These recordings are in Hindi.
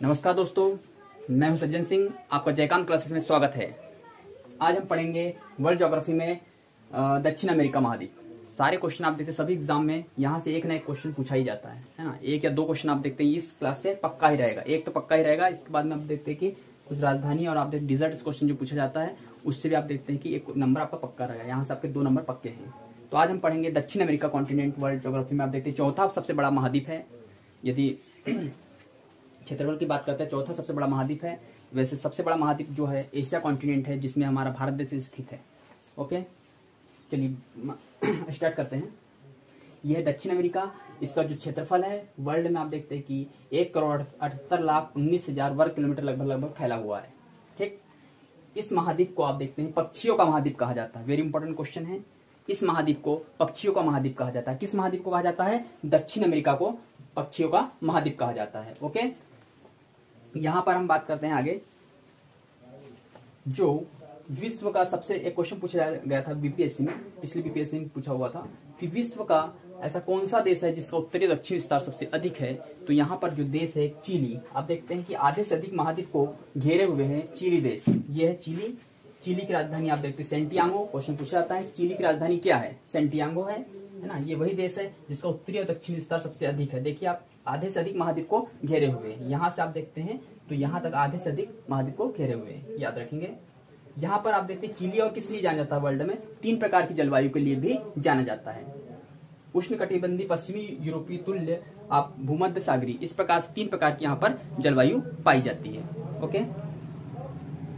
नमस्कार दोस्तों, मैं हूं सज्जन सिंह। आपका जयकांत क्लासेस में स्वागत है। आज हम पढ़ेंगे वर्ल्ड ज्योग्राफी में दक्षिण अमेरिका महाद्वीप। सारे क्वेश्चन आप देखते हैं सभी एग्जाम में यहाँ से एक ना एक क्वेश्चन पूछा ही जाता है ना। एक या दो क्वेश्चन आप देखते हैं इस क्लास से पक्का ही रहेगा, एक तो पक्का ही रहेगा। इसके बाद में आप देखते हैं कि कुछ राजधानी और आप देखते डिजर्ट क्वेश्चन जो पूछा जाता है उससे भी आप देखते हैं कि एक नंबर आपका पक्का रहेगा। यहाँ से आपके 2 नंबर पक्के हैं। तो आज हम पढ़ेंगे दक्षिण अमेरिका कॉन्टिनेंट। वर्ल्ड ज्योग्राफी में आप देखते हैं चौथा सबसे बड़ा महाद्वीप है। यदि क्षेत्रफल की बात करते हैं चौथा सबसे बड़ा महाद्वीप है। वैसे सबसे बड़ा महाद्वीप जो है एशिया कॉन्टिनेंट है, जिसमें हमारा भारत देश स्थित है। ओके, चलिए स्टार्ट करते हैं। यह है दक्षिण अमेरिका। इसका जो क्षेत्रफल है वर्ल्ड में आप देखते हैं कि 1,78,19,000 वर्ग किलोमीटर लगभग फैला हुआ है। ठीक, इस महाद्वीप को आप देखते हैं पक्षियों का महाद्वीप कहा जाता है। वेरी इंपॉर्टेंट क्वेश्चन है। इस महाद्वीप को पक्षियों का महाद्वीप कहा जाता है। किस महाद्वीप को कहा जाता है? दक्षिण अमेरिका को पक्षियों का महाद्वीप कहा जाता है। ओके, यहां पर हम बात करते हैं आगे। जो विश्व का सबसे एक क्वेश्चन पूछा गया था बीपीएससी में, पिछली बीपीएससी में पूछा हुआ था कि विश्व का ऐसा कौन सा देश है जिसका उत्तरी दक्षिण विस्तार सबसे अधिक है। तो यहाँ पर जो देश है चिली, आप देखते हैं कि आधे से अधिक महाद्वीप को घेरे हुए हैं चिली देश। ये है चिली। चिली की राजधानी आप देखते हैं सेंटियागो। क्वेश्चन पूछा जाता है चिली की राजधानी क्या है? सेंटियागो है ना। ये वही देश है जिसका उत्तरी और दक्षिण विस्तार सबसे अधिक है। देखिए आप आधे से अधिक महाद्वीप को घेरे हुए हैं। यहाँ से आप देखते हैं तो यहाँ तक आधे से अधिक महाद्वीप को घेरे हुए हैं, याद रखेंगे। यहाँ पर आप देखते हैं चिली और किस लिए जाना जाता है वर्ल्ड में? 3 प्रकार की जलवायु के लिए भी जाना जाता है। उष्णकटिबंधीय, पश्चिमी यूरोपीय, तुल्य आप भूमध्य सागरी, इस प्रकार से 3 प्रकार की यहाँ पर जलवायु पाई जाती है। ओके,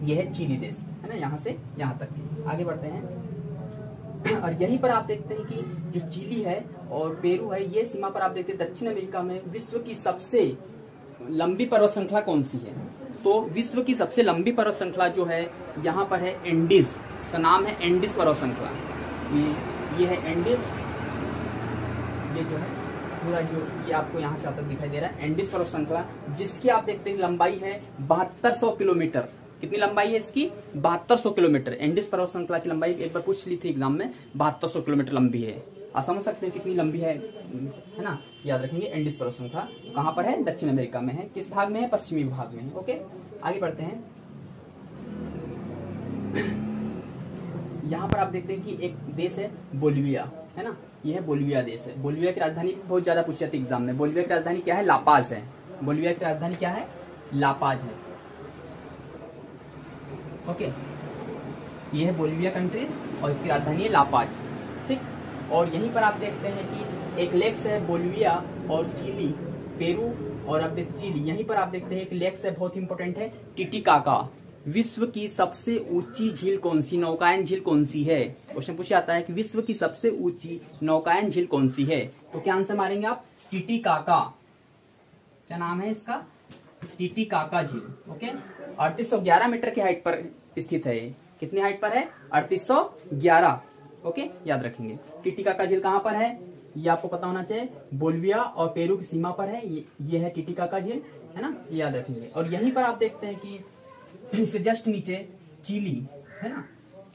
यह है चिली देश, है ना। यहाँ से यहाँ तक आगे बढ़ते हैं। और यहीं पर आप देखते हैं कि जो चिली है और पेरू है, ये सीमा पर आप देखते हैं दक्षिण अमेरिका में विश्व की सबसे लंबी पर्वत श्रृंखला कौन सी है? तो विश्व की सबसे लंबी पर्वत श्रृंखला जो है यहाँ पर है एंडीज। इसका नाम है एंडीज पर्वत श्रृंखला। ये है एंडीज। ये जो है पूरा जो ये आपको यहाँ से अब तक दिखाई दे रहा है एंडीज पर्वत श्रृंखला, जिसकी आप देखते हैं लंबाई है 7200 किलोमीटर। कितनी लंबाई है इसकी? 7200 किलोमीटर। एंडीज पर्वत श्रृंखला की लंबाई एक बार पूछ ली थी एग्जाम में, 7200 किलोमीटर लंबी है। आप समझ सकते हैं कितनी लंबी है ना। याद रखेंगे एंडीज पर्वत श्रृंखला कहाँ पर है? दक्षिण अमेरिका में है। किस भाग में है? पश्चिमी भाग में है। ओके, आगे बढ़ते हैं। यहाँ पर आप देखते हैं कि एक देश है बोलिविया, है ना। यह है बोलिविया देश है। बोलिविया की राजधानी बहुत ज्यादा पूछी जाती है एग्जाम में। बोलिविया की राजधानी क्या है? लापाज है। बोलिविया की राजधानी क्या है? लापाज है। ओके, ये है बोलिविया कंट्रीज और इसकी राजधानी है लापाज। ठीक, और यहीं पर आप देखते हैं कि एक लेक्स है बोलिविया और चिली, पेरू और आप देखते चिली। यहीं पर आप देखते हैं एक लेक्स है, बहुत इंपॉर्टेंट है, टिटिकाका। विश्व की सबसे ऊंची झील कौन सी, नौकायन झील कौन सी है? क्वेश्चन पूछा जाता है कि विश्व की सबसे ऊंची नौकायन झील कौन सी है? तो क्या आंसर मारेंगे आप? टिटिकाका। क्या नाम है इसका? टिटिकाका झील। ओके, 3811 मीटर की हाइट पर स्थित है। कितनी हाइट पर है? 3811। ओके, याद रखेंगे। टिटिकाका झील कहाँ पर है? ये आपको पता होना चाहिए। बोलिविया और पेरू की सीमा पर है। ये है टिटिकाका झील, है ना, ये याद रखेंगे। और यहीं पर आप देखते हैं कि इससे जस्ट नीचे चिली, है ना,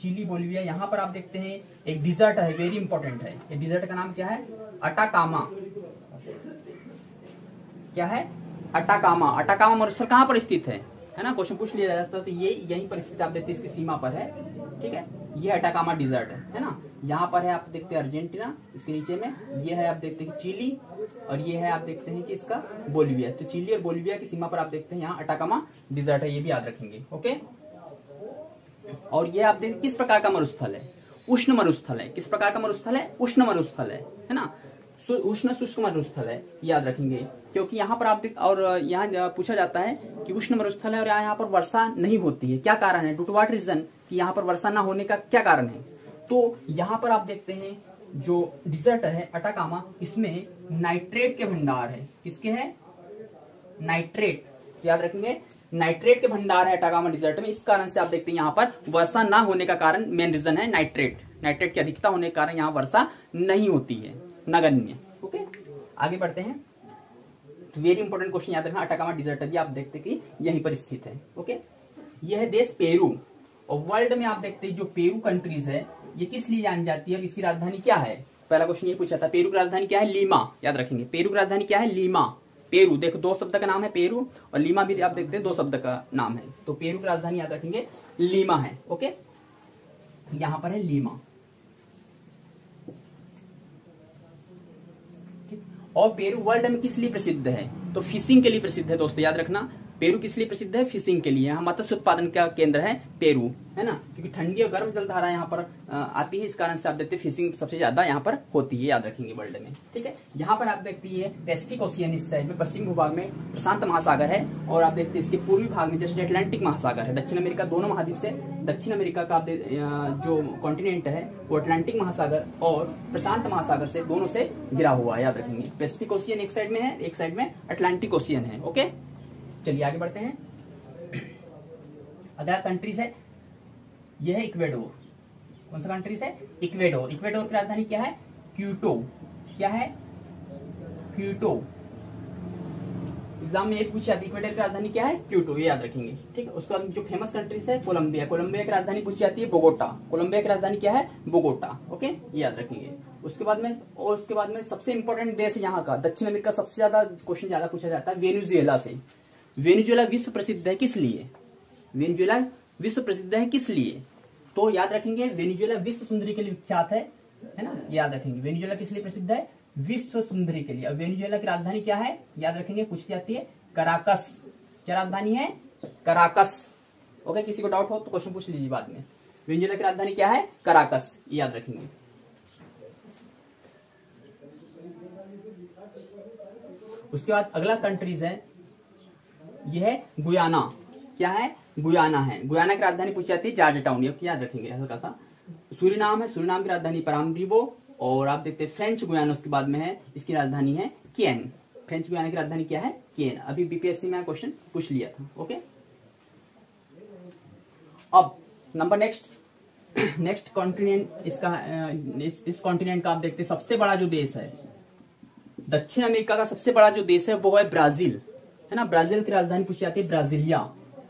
चिली, बोलिविया। यहाँ पर आप देखते हैं एक डिजर्ट है, वेरी इंपॉर्टेंट है। ये डिजर्ट का नाम क्या है? अटाकामा। क्या है? अटाकामा। अटाकामा मरुस्थल कहाँ पर स्थित है ना। क्वेश्चन पूछ लिया जाता है तो ये यहीं पर स्थित आप देखते हैं, इसकी सीमा पर है। ठीक है, ये अटाकामा डिजर्ट है ना। यहाँ पर है आप देखते हैं अर्जेंटीना, इसके नीचे में ये है आप देखते हैं चिली और ये है आप देखते हैं कि इसका बोलिविया। तो चिली और बोलिविया की सीमा पर आप देखते हैं यहाँ अटाकामा डिजर्ट है, ये भी याद रखेंगे। ओके, और ये आप देखते किस प्रकार का मरुस्थल है? उष्ण मरुस्थल है। किस प्रकार का मरुस्थल है? उष्ण मरुस्थल है ना। उष्ण शुष्क मरुस्थल है, याद रखेंगे। क्योंकि यहाँ पर आप और यहाँ पूछा जाता है कि उष्ण मरुस्थल है और यहाँ पर वर्षा नहीं होती है। क्या कारण है? Due to what reason? कि यहाँ पर वर्षा ना होने का क्या कारण है? तो यहाँ पर आप देखते हैं जो डिजर्ट है अटाकामा, इसमें नाइट्रेट के भंडार है। किसके है? नाइट्रेट, याद रखेंगे। नाइट्रेट के भंडार है अटाकामा डिजर्ट में। इस कारण से आप देखते हैं यहाँ पर वर्षा ना होने का कारण, मेन रीजन है नाइट्रेट। नाइट्रेट की अधिकता होने के कारण यहाँ वर्षा नहीं होती है, नगण्य। ओके, आगे बढ़ते हैं। वेरी इंपॉर्टेंट क्वेश्चन याद रखना। अटाकामा डिजर्ट भी आप देखते हैं कि यहीं पर स्थित है। ओके, यह है देश पेरू। और वर्ल्ड में आप देखते हैं जो पेरू कंट्रीज है ये किस लिए जानी जाती है? इसकी राजधानी क्या है? पहला क्वेश्चन ये पूछा था, पेरू की राजधानी क्या है? लीमा। याद रखेंगे, पेरू की राजधानी क्या है? लीमा। पेरू, देखो दो शब्द का नाम है पेरू, और लीमा भी आप देखते हैं दो शब्द का नाम है। तो पेरू की राजधानी याद रखेंगे लीमा है। ओके, यहां पर है लीमा। और पेरू वर्ल्ड में किस लिए प्रसिद्ध है? तो फिशिंग के लिए प्रसिद्ध है दोस्तों, याद रखना। पेरू किस लिए प्रसिद्ध है? फिशिंग के लिए। यहाँ मत्स्य उत्पादन का केंद्र है पेरू, है ना, क्योंकि ठंडी और गर्म जलधारा यहाँ पर आती है, इस कारण से आप देखते हैं फिशिंग सबसे ज्यादा यहाँ पर होती है, याद रखेंगे वर्ल्ड में। ठीक है, यहाँ पर आप देखते हैं पैसिफिक ओशियन इस साइड में, पश्चिम भूभाग में प्रशांत महासागर है, और आप देखते हैं इसके पूर्वी भाग में जस्ट अटलांटिक महासागर है। दक्षिण अमेरिका दोनों महाद्वीप से, दक्षिण अमेरिका का जो कॉन्टिनेंट है वो अटलांटिक महासागर और प्रशांत महासागर से दोनों से घिरा हुआ है, याद रखेंगे। पैसिफिक ओशियन एक साइड में है, एक साइड में अटलांटिक ओशियन है। ओके, चलिए आगे बढ़ते हैं। अगला कंट्रीज है, यह है इक्वेडोर। कौन सा कंट्रीज है? इक्वेडोर। इक्वेडोर की राजधानी क्या है? क्यूटो। क्या है? क्यूटो। एग्जाम में एक पूछी जाती है, इक्वेडोर की राजधानी क्या है? क्यूटो, ये याद रखेंगे। ठीक है, उसके बाद जो फेमस कंट्रीज है कोलंबिया। कोलंबिया की राजधानी पूछी जाती है बोगोटा। कोलंबिया की राजधानी क्या है? बोगोटा। ओके, ये याद रखेंगे। उसके बाद में सबसे इंपॉर्टेंट देश है यहाँ का, दक्षिण अमेरिका सबसे ज्यादा क्वेश्चन ज्यादा पूछा जाता है वेनेजुएला से। वेनेजुएला विश्व प्रसिद्ध है किस लिए? वेनेजुएला विश्व प्रसिद्ध है किस लिए? तो याद रखेंगे वेनेजुएला विश्व सुंदरी के लिए विख्यात है ना, याद रखेंगे। वेनेजुएला किस लिए प्रसिद्ध है? विश्व सुंदरी के लिए। अब वेनेजुएला की राजधानी क्या है? याद रखेंगे, पूछी जाती है कराकस। क्या राजधानी है? कराकस। ओके, किसी को डाउट हो तो क्वेश्चन पूछ लीजिए बाद में। वेनेजुएला की राजधानी क्या है? कराकस, याद रखेंगे। उसके बाद अगला कंट्रीज है, यह है गुयाना। क्या है? गुयाना है। गुयाना की राजधानी पूछी जाती है जॉर्ज टाउन, ये याद रखेंगे हल्का सा। सूरीनाम है, सूरीनाम की राजधानी परामरीबो, और आप देखते हैं फ्रेंच गुयाना उसके बाद में है, इसकी राजधानी है केन। फ्रेंच गुयाना की राजधानी क्या है? केन। अभी बीपीएससी में क्वेश्चन पूछ लिया था। ओके, अब नंबर नेक्स्ट कॉन्टिनेंट इसका, इस कॉन्टिनेंट का आप देखते हैं सबसे बड़ा जो देश है, दक्षिण अमेरिका का सबसे बड़ा जो देश है वो है ब्राजील, है ना। ब्राजील की राजधानी पूछी जाती है ब्राजीलिया,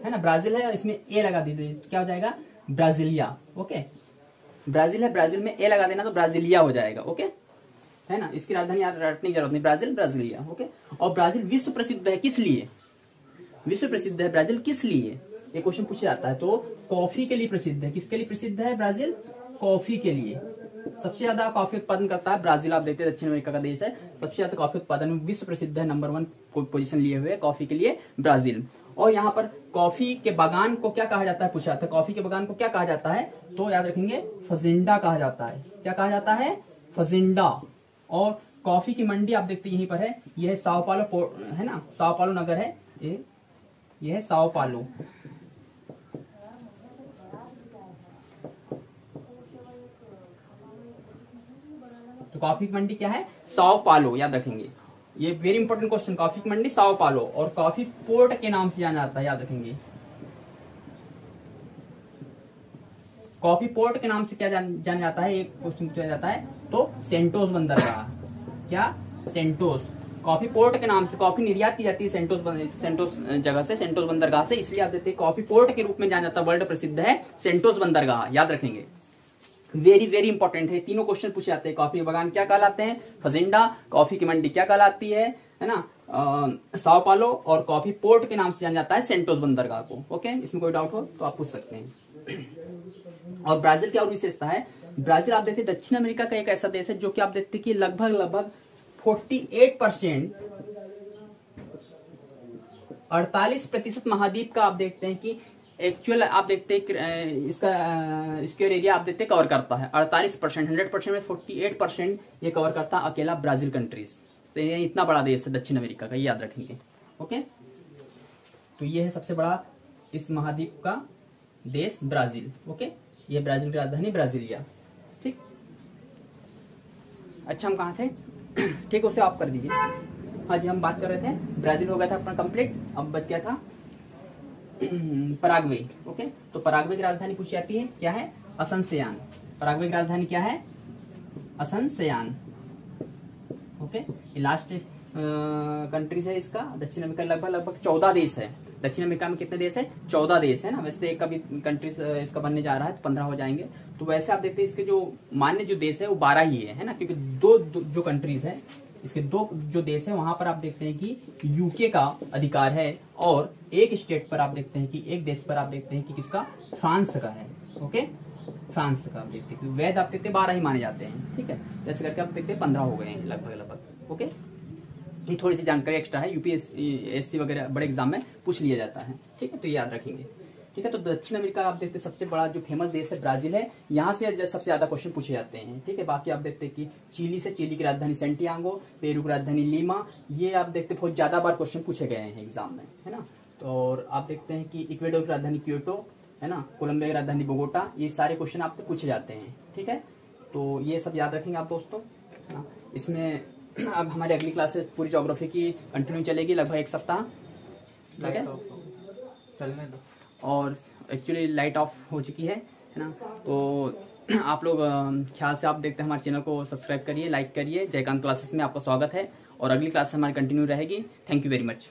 है ना। ब्राजील है, इसमें ए लगा दीजिए, क्या हो जाएगा? ब्राजीलिया। ओके, ब्राजील है, ब्राजील में ए लगा देना तो ब्राजीलिया हो जाएगा। ओके, है ना। इसकी राजधानी याद रटने की जरूरत नहीं, ब्राजील ब्राजीलिया। ओके, और ब्राजील विश्व प्रसिद्ध है किस लिए? विश्व प्रसिद्ध है ब्राजील किस लिए? ये क्वेश्चन पूछा जाता है। तो कॉफी के लिए प्रसिद्ध है। किसके लिए प्रसिद्ध है ब्राजील? कॉफी के लिए। सबसे ज्यादा कॉफी उत्पादन करता है ब्राजील। आप देखते हैं दक्षिण अमेरिका का देश है, सबसे ज्यादा कॉफी उत्पादन में विश्व प्रसिद्ध है, नंबर 1 पोजीशन लिए हुए कॉफी के लिए ब्राजील। और यहाँ पर कॉफी के बागान को क्या कहा जाता है पूछा जाता है। कॉफी के बागान को क्या कहा जाता है? तो याद रखेंगे फजिंडा कहा जाता है। क्या कहा जाता है? फजिंडा। और कॉफी की मंडी आप देखते हैं यहीं पर है, यह साओ पालो है ना, साओ पालो नगर है ये है साओ पालो। तो कॉफी की मंडी क्या है? साओ पालो, याद रखेंगे। ये वेरी इंपॉर्टेंट क्वेश्चन, कॉफी की मंडी साओ पालो। और कॉफी पोर्ट के नाम से जाना जाता है, याद रखेंगे। कॉफी पोर्ट के नाम से क्या जाना जाता है? एक क्वेश्चन पूछा जाता है, तो सेंटोस बंदरगाह। क्या? सेंटोस। कॉफी पोर्ट के नाम से कॉफी निर्यात की जाती है सेंटोस जगह से, सेंटोस बंदरगाह से, इसलिए आप देखते हैं कॉफी पोर्ट के रूप में जाना जाता है। वर्ल्ड प्रसिद्ध है सेंटोस बंदरगाह, याद रखेंगे। वेरी वेरी इंपॉर्टेंट है, तीनों क्वेश्चन पूछे जाते हैं। कॉफी बागान क्या कहलाते हैं? फजिंडा। कॉफी की मंडी क्या कहलाती है ना, साओ पालो। और कॉफी पोर्ट के नाम से जाना जाता है सेंटोस बंदरगाह को। ओके, इसमें कोई डाउट हो तो आप पूछ सकते हैं। और ब्राजील की और विशेषता है, ब्राजील आप देखते हैं दक्षिण अमेरिका का एक ऐसा देश है जो कि आप देखते हैं कि लगभग 48% 48% महाद्वीप का आप देखते हैं कि एक्चुअल आप देखते हैं इसका स्क्वायर एरिया आप देखते हैं कवर करता है 48%। 100% में 48% ये कवर करता है अकेला ब्राजील कंट्रीज। तो ये इतना बड़ा देश है दक्षिण अमेरिका का, ये याद रखेंगे। ओके, तो ये है सबसे बड़ा इस महाद्वीप का देश ब्राजील। ओके, ये ब्राजील की राजधानी ब्राजीलिया। ठीक, अच्छा हम कहाँ थे? ठीक, उसे आप कर दीजिए। हाँ जी, हम बात कर रहे थे, ब्राजील हो गया था अपना कंप्लीट, अब बच गया था पराग्वे। ओके, तो पराग्वे की राजधानी पूछी जाती है, क्या है? असनसियान। पराग्वे की राजधानी क्या है? असनसियान। ओके, ये लास्ट कंट्रीज है इसका। दक्षिण अमेरिका लगभग 14 देश है। दक्षिण अमेरिका में कितने देश है? 14 देश है ना। वैसे तो एक का भी कंट्रीज इसका बनने जा रहा है तो 15 हो जाएंगे। तो वैसे आप देखते हैं इसके जो मान्य जो देश है वो 12 ही है ना, क्योंकि दो जो कंट्रीज है इसके दो जो देश है वहां पर आप देखते हैं कि यूके का अधिकार है, और एक स्टेट पर आप देखते हैं कि एक देश पर आप देखते हैं कि किसका, फ्रांस का है। ओके, फ्रांस का आप देखते हैं, वैध आप देखते हैं 12 ही माने जाते हैं। ठीक है, जैसे करके आप देखते हैं 15 हो गए हैं लगभग। ओके, ये थोड़ी सी जानकारी एक्स्ट्रा है, यूपीएससी वगैरह बड़े एग्जाम में पूछ लिया जाता है। ठीक है, तो याद रखेंगे। ठीक है, तो दक्षिण अमेरिका आप देखते हैं सबसे बड़ा जो फेमस देश है ब्राजील है, यहाँ से सबसे ज्यादा क्वेश्चन पूछे जाते हैं। ठीक है, बाकी आप देखते हैं कि चिली से, चिली की राजधानी सेंटियागो, पेरू की राजधानी लीमा, ये आप देखते हैं बहुत ज्यादा बार क्वेश्चन पूछे गए हैं एग्जाम में, है ना। तो और आप देखते हैं कि इक्वेडोर की राजधानी क्योटो, है ना, कोलंबिया की राजधानी बोगोटा, ये सारे क्वेश्चन आपसे पूछे जाते हैं। ठीक है, तो ये सब याद रखेंगे आप दोस्तों, है ना। इसमें अब हमारी अगली क्लासेस पूरी ज्योग्राफी की कंटिन्यू चलेगी लगभग 1 सप्ताह। ठीक है, चलने दो। और एक्चुअली लाइट ऑफ हो चुकी है ना। तो आप लोग ख्याल से आप देखते हैं हमारे चैनल को सब्सक्राइब करिए, लाइक करिए। जयकांत क्लासेस में आपका स्वागत है, और अगली क्लास हमारी कंटिन्यू रहेगी। Thank you very much.